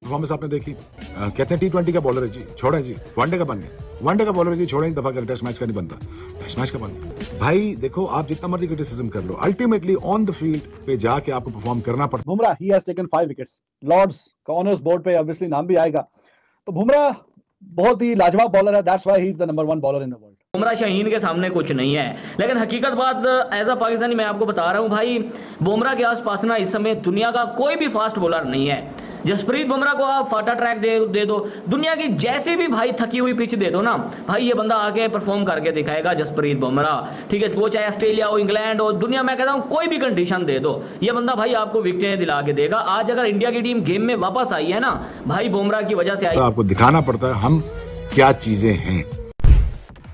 Performance आपने देखी। कहते हैं T20 का बॉलर है जी, छोड़े जी, वनडे का बन गया, वनडे का बॉलर है जी, छोड़े दफा कर, टेस्ट मैच का नहीं बनता, टेस्ट मैच का बन गया। भाई देखो, आप जितना मर्जी क्रिटिसिज्म कर लो, अल्टीमेटली ऑन द फील्ड पे जाके आपको परफॉर्म करना पड़ता। Bumrah he has taken 5 wickets, Lord's का ऑनर्स बोर्ड पे ऑब्वियसली नाम भी आएगा। तो बुमराह बहुत ही लाजवाब बॉलर है, that's why he is the number 1 bowler in the world. Bumrah Shaheen के सामने कुछ नहीं है, लेकिन हकीकत बात एज अ पाकिस्तानी मैं आपको बता रहा हूं भाई, बुमराह के आसपास ना इस समय दुनिया का कोई भी फास्ट बॉलर नहीं है। जसप्रीत बुमराह को आप फाटा ट्रैक दे दो, दुनिया की जैसी भी भाई थकी हुई पिच दे दो ना भाई, ये बंदा आके परफॉर्म करके दिखाएगा जसप्रीत बुमराह, ठीक है। वो चाहे ऑस्ट्रेलिया हो, इंग्लैंड हो, दुनिया में कहता हूँ कोई भी कंडीशन दे दो, ये बंदा भाई आपको विकेटें दिला के देगा। आज अगर इंडिया की टीम गेम में वापस आई है ना भाई, बुमराह की वजह से आई। आपको दिखाना पड़ता है हम क्या चीजें हैं।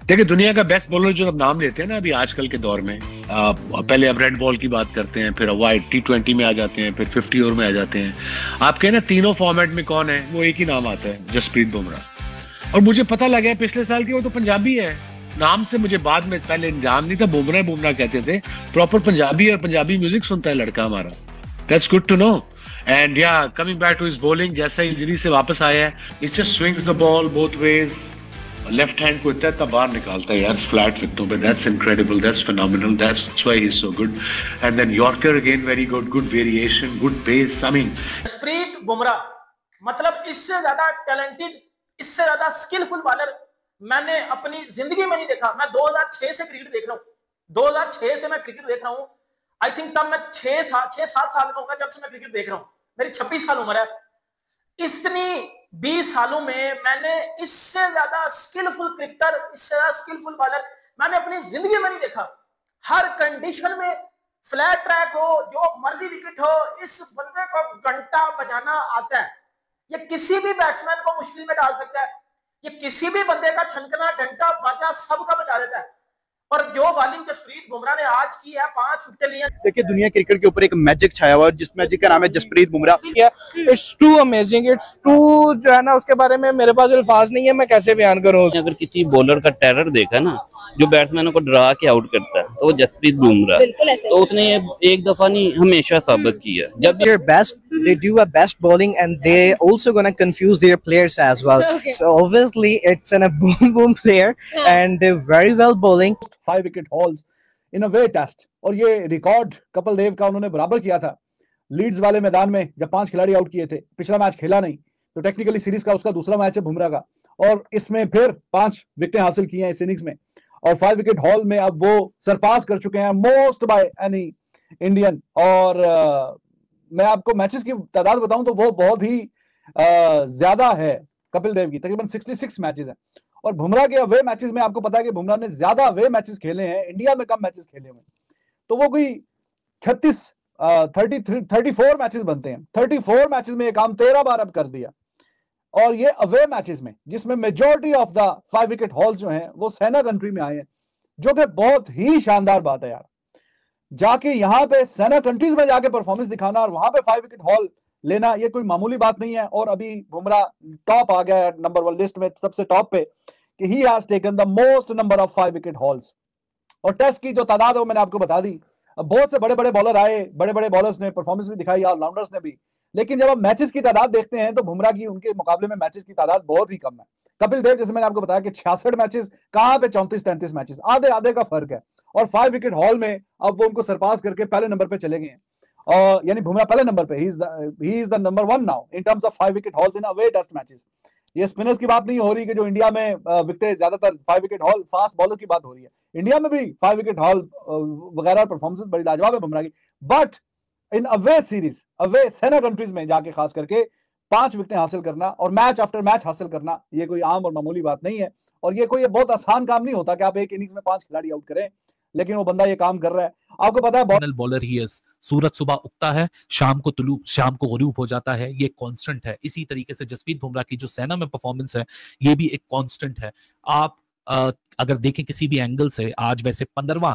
देखिए, दुनिया का बेस्ट बॉलर जो अब नाम लेते हैं ना अभी आजकल के दौर में, पहले अब रेड बॉल की बात करते हैं, फिर वाइट T20 में आ जाते हैं, फिर 50 ओवर में आ जाते हैं। आप कहें ना तीनों फॉर्मेट में कौन है, वो एक ही नाम आता है, जसप्रीत बुमराह। और मुझे पता लगा पिछले साल की वो तो पंजाबी है नाम से, मुझे बाद में, पहले नाम नहीं था, बुमराह बुमराह कहते थे, प्रॉपर पंजाबी, और पंजाबी म्यूजिक सुनता है लड़का हमारा। That's good to know. And या coming back to his bowling, जैसे इंजरी से वापस आया है, it just swings the ball both ways, left hand को इतना बाहर निकालता है यार फ्लैट विकेटों पे, that's incredible, that's phenomenal, that's why he is so good. And then yorker again very good, good variation, good pace. I mean Jasprit Bumrah मतलब इससे ज्यादा टैलेंटेड, इससे ज्यादा स्किलफुल बॉलर मैंने अपनी जिंदगी में नहीं देखा। मैं 2006 से क्रिकेट देख रहा हूँ, 2006 से मैं क्रिकेट देख रहा हूँ। आई थिंक तब मैं 6-7 साल का होगा जब से मैं क्रिकेट देख रहा हूँ, मेरी 26 साल उम्र है। इतनी 20 सालों में मैंने इससे ज्यादा स्किलफुल क्रिकेटर, इससे ज्यादा स्किलफुल बॉलर मैंने अपनी जिंदगी में नहीं देखा। हर कंडीशन में, फ्लैट ट्रैक हो, जो मर्जी विकेट हो, इस बंदे को घंटा बजाना आता है। ये किसी भी बैट्समैन को मुश्किल में डाल सकता है, ये किसी भी बंदे का छनकना, घंटा बाजा सबका बजा देता है। और जो बॉलिंग जसप्रीत बुमराह ने आज की है, 5 विकेट लिए। देखिए, दुनिया क्रिकेट के ऊपर एक मैजिक छाया हुआ है, जिस मैजिक का नाम है Jasprit Bumrah. It's too amazing, it's too, जो है ना, उसके बारे में मेरे पास अल्फाज नहीं है, मैं कैसे बयान करूं। अगर किसी बॉलर का टेरर देखा ना, जो बैट्समैनों को डरा के आउट करता है, तो वो जसप्रीत बुमराह, तो उसने एक दफा नहीं हमेशा साबित किया। जब Their best, they do a best bowling, and they also gonna confuse their players as well. Okay. So obviously it's a boom player, and they're very well bowling. 5 wicket hauls in away test, और ये record Kapil Dev का उन्होंने बराबर किया था Leeds वाले मैदान में, जब 5 खिलाड़ी आउट किए थे। पिछला मैच खेला नहीं, तो टेक्निकली सीरीज का उसका दूसरा मैच है बुमराह का, और इसमें फिर 5 विकेटें हासिल की हैं इस इनिंग्स में, और 5 विकेट हॉल में अब वो सरपास कर चुके हैं मोस्ट बाय एनी इंडियन। और मैं आपको मैचेस की तादाद बताऊं तो वो बहुत ही ज्यादा है कपिल देव की, तकरीबन 66 मैचेस हैं। और बुमराह के अवे मैचेस में आपको पता है कि बुमराह ने ज्यादा अवे मैचेस खेले हैं, इंडिया में कम मैचेस खेले हुए, तो वो कोई 34 मैचेस बनते हैं। 34 मैचेस में ये काम 13 बार अब कर दिया, और ये अवे मैचेस में, जिसमें majority of the 5 wicket halls जो हैं वो सेना कंट्री में आए हैं, जो कि बहुत ही शानदार बात है यार। जाके यहाँ पे सेना कंट्रीज में जाके परफॉर्मेंस दिखाना और वहां पे 5 विकेट हॉल लेना, ये कोई मामूली बात नहीं है। और अभी बुमराह टॉप आ गया है नंबर 1 लिस्ट में, सबसे टॉप पे, कि ही has taken the most number of 5 wicket halls. और टेस्ट की जो तादाद है वो मैंने आपको बता दी। अब बहुत से बड़े बड़े बॉलर आए, बड़े बड़े बॉलर्स ने परफॉर्मेंस भी दिखाई, ऑलराउंडर्स ने भी, लेकिन जब आप मैचेस की तादाद देखते हैं तो बुमराह की उनके मुकाबले में मैचेस की तादाद बहुत ही कम है। कपिल देव, जैसे मैंने आपको बताया कि 66 मैचेस, कहां पे 34-33 मैचेस, आधे आधे का फर्क है। और 5 विकेट हॉल में अब वो उनको सरपास करके पहले नंबर पे चले गए हैं, और यानी बुमराह पहले नंबर पे, he is the number 1 now in terms of 5 wicket hauls in away test matches. ये स्पिनर्स की बात नहीं हो रही कि जो इंडिया में विकेट ज्यादातर 5 विकेट हॉल, फास्ट बॉलर की बात हो रही है। इंडिया में भी 5 विकेट हॉल वगैरह परफॉर्मेंस बड़ी लाजवाब है बुमराह की, but in away series, away SENA countries में जाके खास करके 5 विकेटें हासिल करना और मैच आफ्टर मैच हासिल करना, ये कोई आम और मामूली बात नहीं है। और ये कोई बहुत आसान काम नहीं होता कि आप एक इनिंग्स में 5 खिलाड़ी आउट करें, लेकिन वो बंदा ये काम कर रहा है। आपको पता है बॉलर ही है, सूरज सुबह उगता है, शाम को गुरूब हो जाता है, ये कांस्टेंट है। इसी तरीके से जसप्रीत बुमराह की जो सेना में परफॉर्मेंस है, ये भी एक कांस्टेंट है। आप अगर देखें किसी भी एंगल से, आज वैसे 15वां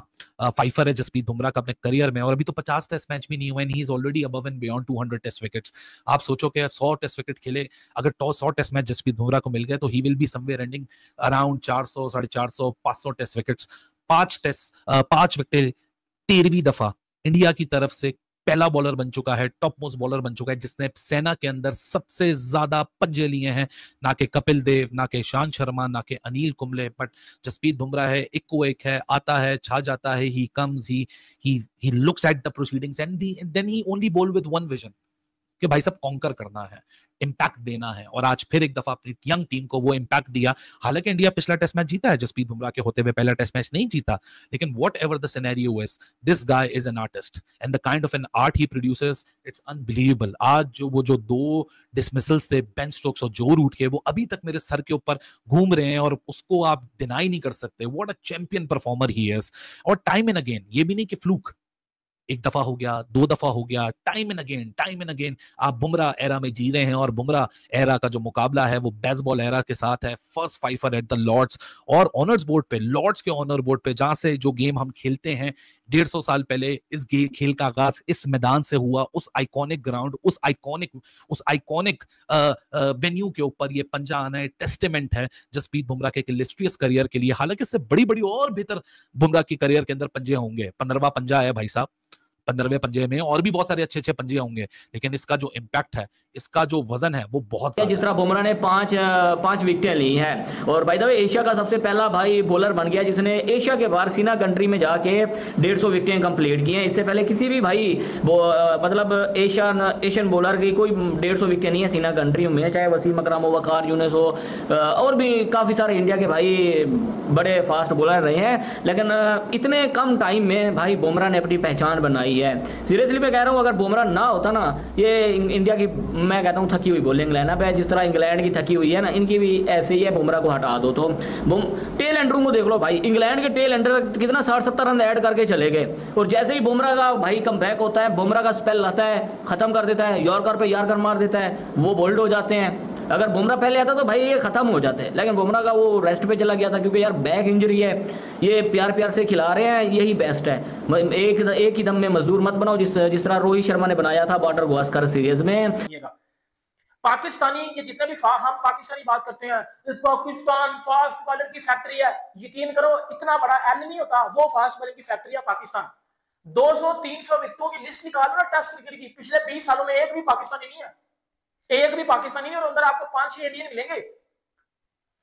फाइफर है जसप्रीत बुमराह का अपने करियर में, और अभी तो 50 टेस्ट मैच भी नहीं हुए, he is already above and beyond 200 test wickets. आप सोचो कि 100 टेस्ट विकेट खेले, अगर 100 टेस्ट मैच जसप्रीत बुमराह को मिल गए तो he will be somewhere ending around 400, 450, 500 test wickets. 5 wicket 13वीं दफा इंडिया की तरफ से पहला बॉलर बन चुका है, टॉप मोस्ट बॉलर बन चुका है, जिसने सेना के अंदर सबसे ज्यादा पंजे लिए हैं, ना के कपिल देव, ना के ईशांत शर्मा, ना के अनिल कुंबले, बट जसप्रीत बुमराह है, एक को एक है, आता है, छा जाता है, he comes, he looks at the proceedings and then he only bowl with one vision कि भाई सब कॉन्कर करना है, इम्पैक्ट देना है, और आज फिर एक दफा अपनी यंग टीम को वो इम्पैक्ट दिया। हालांकि इंडिया पिछला टेस्ट मैच जीता है, जसप्रीत बुमराह के होते हुए पहला टेस्ट मैच नहीं जीता, लेकिन what ever the scenario is, this guy is an artist and the kind of an art he produces, it's unbelievable. आज जो 2 डिसमिसल्स थे, बेन स्टोक्स और जो रूट के, वो अभी तक मेरे सर के ऊपर घूम रहे हैं और उसको आप डिनाई नहीं कर सकते। What a champion performer he is. और टाइम एंड अगेन, ये भी नहीं कि फ्लूक, एक दफा हो गया, 2 दफा हो गया, टाइम एंड अगेन आप बुमराह एरा में जी रहे हैं। और बुमराह एरा का जो मुकाबला है वो बेसबॉल एरा के साथ है। First fifer at the Lord's और ऑनर्स बोर्ड पे, लॉर्ड्स के ऑनर बोर्ड पे, जहां से जो गेम हम खेलते हैं 150 साल पहले, इस खेल का आगाज इस मैदान से हुआ, उस आइकॉनिक ग्राउंड, उस आइकॉनिक वेन्यू के ऊपर ये पंजा आना है, टेस्टिमेंट है जसप्रीत बुमराह के इलिस्ट्रियस करियर के लिए। हालांकि इससे बड़ी और बेहतर बुमराह की करियर के अंदर पंजे होंगे। 15वां पंजा है भाई साहब, 15वें पंजे में और भी बहुत सारे अच्छे पंजे होंगे, लेकिन इसका जो इम्पैक्ट है, इसका जो वजन है वो बहुत जिस तरह बुमराह ने 5 विकेटें ली हैं, और बाय द वे एशिया का सबसे पहला भाई बॉलर बन गया जिसने एशिया के बाहर सीना कंट्री में जाके 150 विकेटें कंप्लीट की हैं। इससे पहले किसी भी भाई मतलब एशियन बॉलर की कोई 150 विकेट नहीं है सीना कंट्री में, चाहे वसीम अकरम हो, वकार यूनिस हो, और भी काफ़ी सारे इंडिया के भाई बड़े फास्ट बॉलर रहे हैं, लेकिन इतने कम टाइम में भाई बुमराह ने अपनी पहचान बनाई है। सीरियसली मैं कह रहा हूँ, अगर बुमराह ना होता ना, ये इंडिया की, मैं कहता हूँ, थकी हुई बॉलिंग लाइनअप है। जिस तरह इंग्लैंड की थकी हुई है ना, इनकी भी ऐसे ही है। बुमराह को हटा दो तो टेल एंडर को देख लो भाई, इंग्लैंड के टेल एंडर कितना 60-70 रन ऐड करके चले गए, और जैसे ही बुमराह का भाई कमबैक होता है, बुमराह का स्पेल आता है, खत्म कर देता है, यॉर्कर पे यॉर्कर मार देता है, वो बोल्ड हो जाते हैं। अगर बुमराह पहले आता तो भाई ये खत्म हो जाते, लेकिन बुमराह का वो रेस्ट पे चला गया था, क्योंकि यार बैक इंजरी है, ये प्यार से खिला रहे हैं, यही बेस्ट है। एक ही दम में मजदूर मत बनाओ, जिस तरह रोहित शर्मा ने बनाया था बॉर्डर गावस्कर सीरीज में। पाकिस्तानी, ये जितने भी हम पाकिस्तानी बात करते हैं, पाकिस्तान फास्ट बॉलर की फैक्ट्री है, यकीन करो इतना बड़ा एल नहीं होता, वो फास्ट बॉलर की फैक्ट्री है पाकिस्तान। 200-300 विकेटों की लिस्ट निकालो ना टेस्ट क्रिकेट की, पिछले 20 सालों में एक भी पाकिस्तानी नहीं है, एक भी पाकिस्तानी नहीं, और अंदर आपको 5-6 इंडियन मिलेंगे।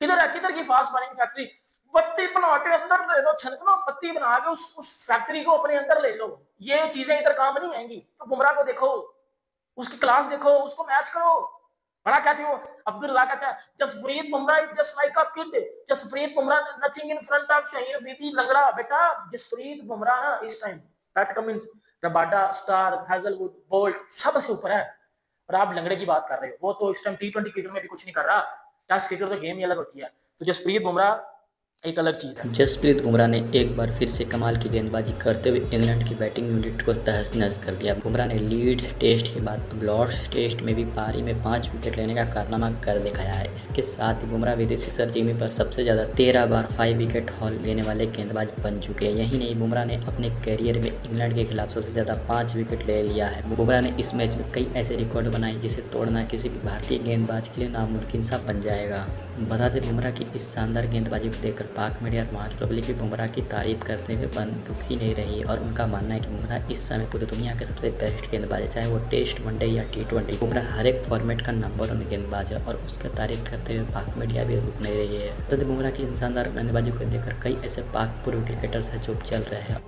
किधर की फास्ट बॉलिंग फैक्ट्री? पत्ती बना के अंदर ले लो, छनकना पत्ती बना के उस फैक्ट्री को अपने अंदर ले लो। ये चीजें इधर काम नहीं आएंगी। तो बुमराह को देखो, उसकी क्लास देखो, उसको मैच करो। बड़ा कहती हो अब्दुल्ला कहता है Jasprit Bumrah is just like a kid, Jasprit Bumrah nothing in front of Shaheen Afridi लंगड़ा। बेटा जसप्रीत बुमराह ना इस time Pat Cummins, Rabada, Starc, Hazlewood, Boult सबसे ऊपर है, और आप लंगड़े की बात कर रहे हो। वो तो इस टाइम T20 क्रिकेट में भी कुछ नहीं कर रहा, टेस्ट क्रिकेट तो गेम ही अलग होती है। तो जसप्रीत बुमराह एक अलग चीज़ है। जसप्रीत बुमराह ने एक बार फिर से कमाल की गेंदबाजी करते हुए इंग्लैंड की बैटिंग यूनिट को तहस-नहस कर दिया। बुमराह ने लीड्स टेस्ट के बाद अब लॉर्ड्स टेस्ट में भी पारी में 5 विकेट लेने का कारनामा कर दिखाया है। इसके साथ ही बुमराह विदेशी सरजमीं पर सबसे ज़्यादा 13 बार 5 विकेट हॉल लेने वाले गेंदबाज बन चुके हैं। यही नहीं, बुमराह ने अपने करियर में इंग्लैंड के खिलाफ सबसे ज़्यादा 5 विकेट ले लिया है। बुमराह ने इस मैच में कई ऐसे रिकॉर्ड बनाए जिसे तोड़ना किसी भी भारतीय गेंदबाज के लिए नामुमकिन सा बन जाएगा। बता दें, बुमराह की इस शानदार गेंदबाजी को देखकर पाक मीडिया और महाज पब्लिक भी बुमराह की तारीफ करते हुए रुकी नहीं रही, और उनका मानना है कि बुमराह इस समय पूरी दुनिया के सबसे बेस्ट गेंदबाज है, चाहे वो टेस्ट, वनडे या T20। बुमराह हर एक फॉर्मेट का नंबर 1 गेंदबाज है, और उसकी तारीफ करते हुए पाक मीडिया भी रुक नहीं रही है। तो बुमराह की शानदार गेंदबाजी को देखकर कई ऐसे पाक पूर्व क्रिकेटर्स हैं जो चल रहे हैं।